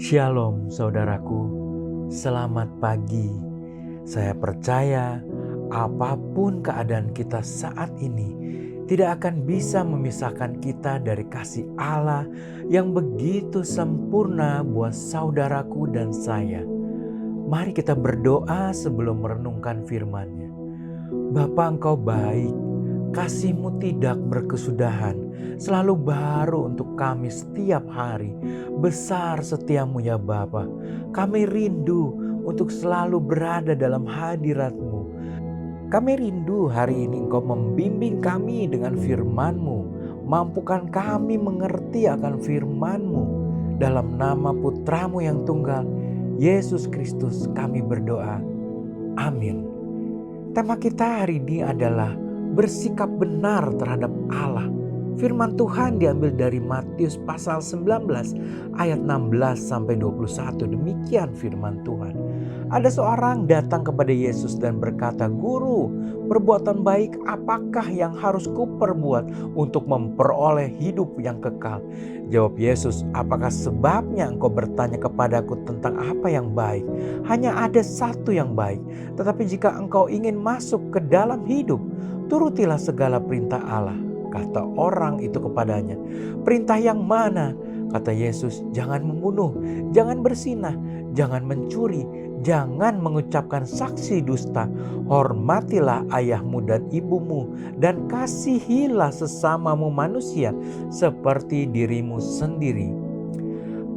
Shalom saudaraku, selamat pagi. Saya percaya apapun keadaan kita saat ini tidak akan bisa memisahkan kita dari kasih Allah yang begitu sempurna buat saudaraku dan saya. Mari kita berdoa sebelum merenungkan firman-Nya. Bapa, Engkau baik, kasih-Mu tidak berkesudahan, selalu baru untuk kami setiap hari. Besar setiamu ya Bapa. Kami rindu untuk selalu berada dalam hadirat-Mu. Kami rindu hari ini Engkau membimbing kami dengan firman-Mu. Mampukan kami mengerti akan firman-Mu. Dalam nama Putramu yang tunggal, Yesus Kristus kami berdoa. Amin. Tema kita hari ini adalah bersikap benar terhadap Allah. Firman Tuhan diambil dari Matius pasal 19 ayat 16 sampai 21. Demikian firman Tuhan. Ada seorang datang kepada Yesus dan berkata, "Guru, perbuatan baik apakah yang harus kuperbuat untuk memperoleh hidup yang kekal?" Jawab Yesus, "Apakah sebabnya engkau bertanya kepadaku tentang apa yang baik? Hanya ada satu yang baik. Tetapi jika engkau ingin masuk ke dalam hidup, turutilah segala perintah Allah." Kata orang itu kepadanya, "Perintah yang mana?" Kata Yesus, "Jangan membunuh, jangan berzinah, jangan mencuri, jangan mengucapkan saksi dusta, hormatilah ayahmu dan ibumu, dan kasihilah sesamamu manusia seperti dirimu sendiri."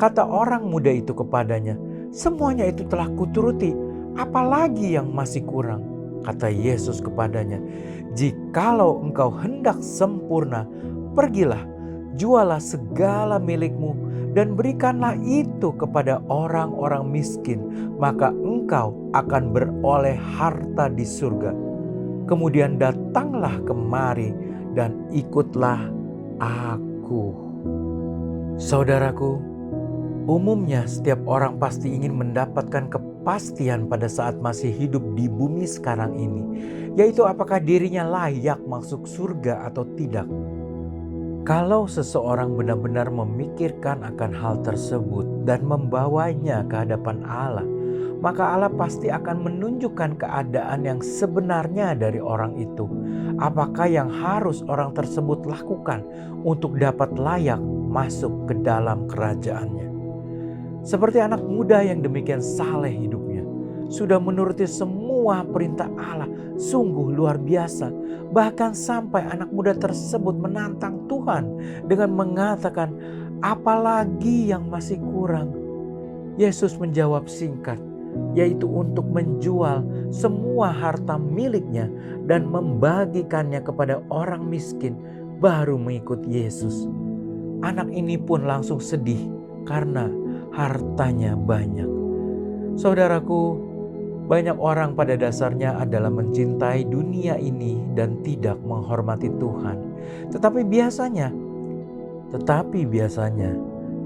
Kata orang muda itu kepadanya, "Semuanya itu telah kuturuti, apalagi yang masih kurang?" Kata Yesus kepadanya, "Jikalau engkau hendak sempurna, pergilah, jualah segala milikmu dan berikanlah itu kepada orang-orang miskin, maka engkau akan beroleh harta di surga. Kemudian datanglah kemari dan ikutlah aku." Saudaraku, umumnya setiap orang pasti ingin mendapatkan kepastian pada saat masih hidup di bumi sekarang ini, yaitu apakah dirinya layak masuk surga atau tidak. Kalau seseorang benar-benar memikirkan akan hal tersebut dan membawanya ke hadapan Allah, maka Allah pasti akan menunjukkan keadaan yang sebenarnya dari orang itu. Apakah yang harus orang tersebut lakukan untuk dapat layak masuk ke dalam kerajaannya. Seperti anak muda yang demikian saleh hidupnya, sudah menuruti semua perintah Allah, sungguh luar biasa. Bahkan sampai anak muda tersebut menantang Tuhan dengan mengatakan, "Apalagi yang masih kurang?" Yesus menjawab singkat, yaitu untuk menjual semua harta miliknya dan membagikannya kepada orang miskin, baru mengikut Yesus. Anak ini pun langsung sedih karena hartanya banyak. Saudaraku, banyak orang pada dasarnya adalah mencintai dunia ini dan tidak menghormati Tuhan. Tetapi biasanya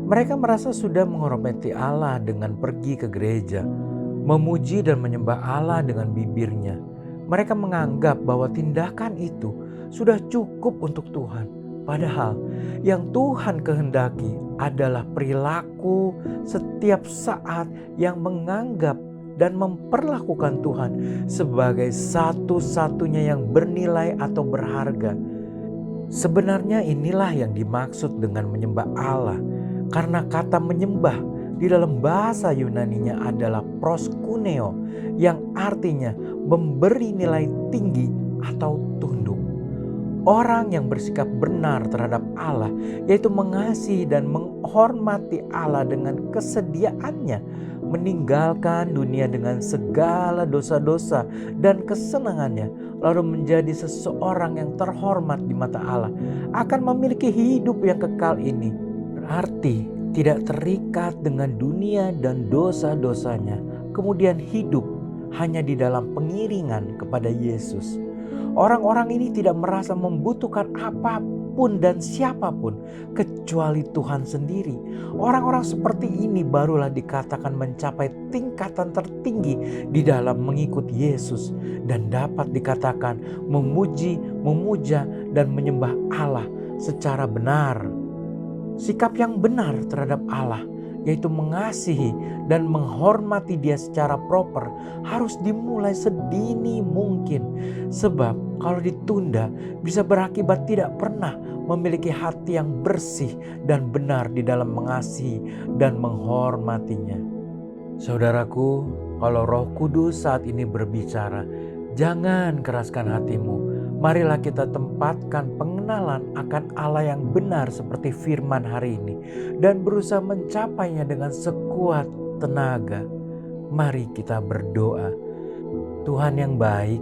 mereka merasa sudah menghormati Allah dengan pergi ke gereja, memuji dan menyembah Allah dengan bibirnya. Mereka menganggap bahwa tindakan itu sudah cukup untuk Tuhan. Padahal yang Tuhan kehendaki adalah perilaku setiap saat yang menganggap dan memperlakukan Tuhan sebagai satu-satunya yang bernilai atau berharga. Sebenarnya inilah yang dimaksud dengan menyembah Allah. Karena kata menyembah di dalam bahasa Yunaninya adalah proskuneo, yang artinya memberi nilai tinggi atau tunduk. Orang yang bersikap benar terhadap Allah, yaitu mengasihi dan menghormati Allah dengan kesediaannya, meninggalkan dunia dengan segala dosa-dosa dan kesenangannya, lalu menjadi seseorang yang terhormat di mata Allah, akan memiliki hidup yang kekal ini. Berarti tidak terikat dengan dunia dan dosa-dosanya, kemudian hidup hanya di dalam pengiringan kepada Yesus. Orang-orang ini tidak merasa membutuhkan apapun dan siapapun kecuali Tuhan sendiri. Orang-orang seperti ini barulah dikatakan mencapai tingkatan tertinggi di dalam mengikut Yesus dan dapat dikatakan memuji, memuja, dan menyembah Allah secara benar. Sikap yang benar terhadap Allah yaitu mengasihi dan menghormati Dia secara proper, harus dimulai sedini mungkin. Sebab kalau ditunda bisa berakibat tidak pernah memiliki hati yang bersih dan benar di dalam mengasihi dan menghormatinya. Saudaraku, kalau Roh Kudus saat ini berbicara, jangan keraskan hatimu. Marilah kita tempatkan pengenalan akan Allah yang benar seperti firman hari ini dan berusaha mencapainya dengan sekuat tenaga. Mari kita berdoa. Tuhan yang baik,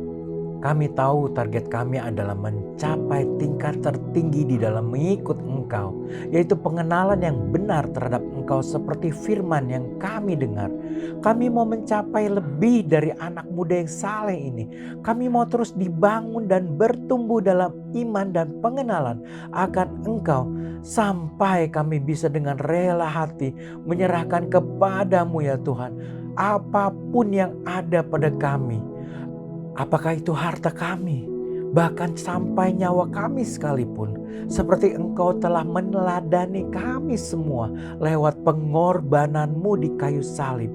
kami tahu target kami adalah mencapai tingkat tertinggi di dalam mengikut Engkau, yaitu pengenalan yang benar terhadap Engkau seperti firman yang kami dengar. Kami mau mencapai lebih dari anak muda yang saleh ini. Kami mau terus dibangun dan bertumbuh dalam iman dan pengenalan akan Engkau, sampai kami bisa dengan rela hati menyerahkan kepadamu ya Tuhan, apapun yang ada pada kami. Apakah itu harta kami, bahkan sampai nyawa kami sekalipun, seperti Engkau telah meneladani kami semua lewat pengorbananmu di kayu salib.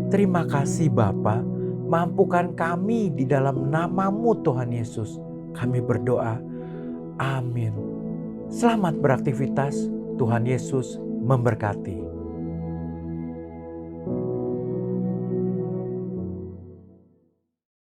Terima kasih Bapa, mampukan kami di dalam nama-Mu Tuhan Yesus. Kami berdoa, amin. Selamat beraktivitas, Tuhan Yesus memberkati.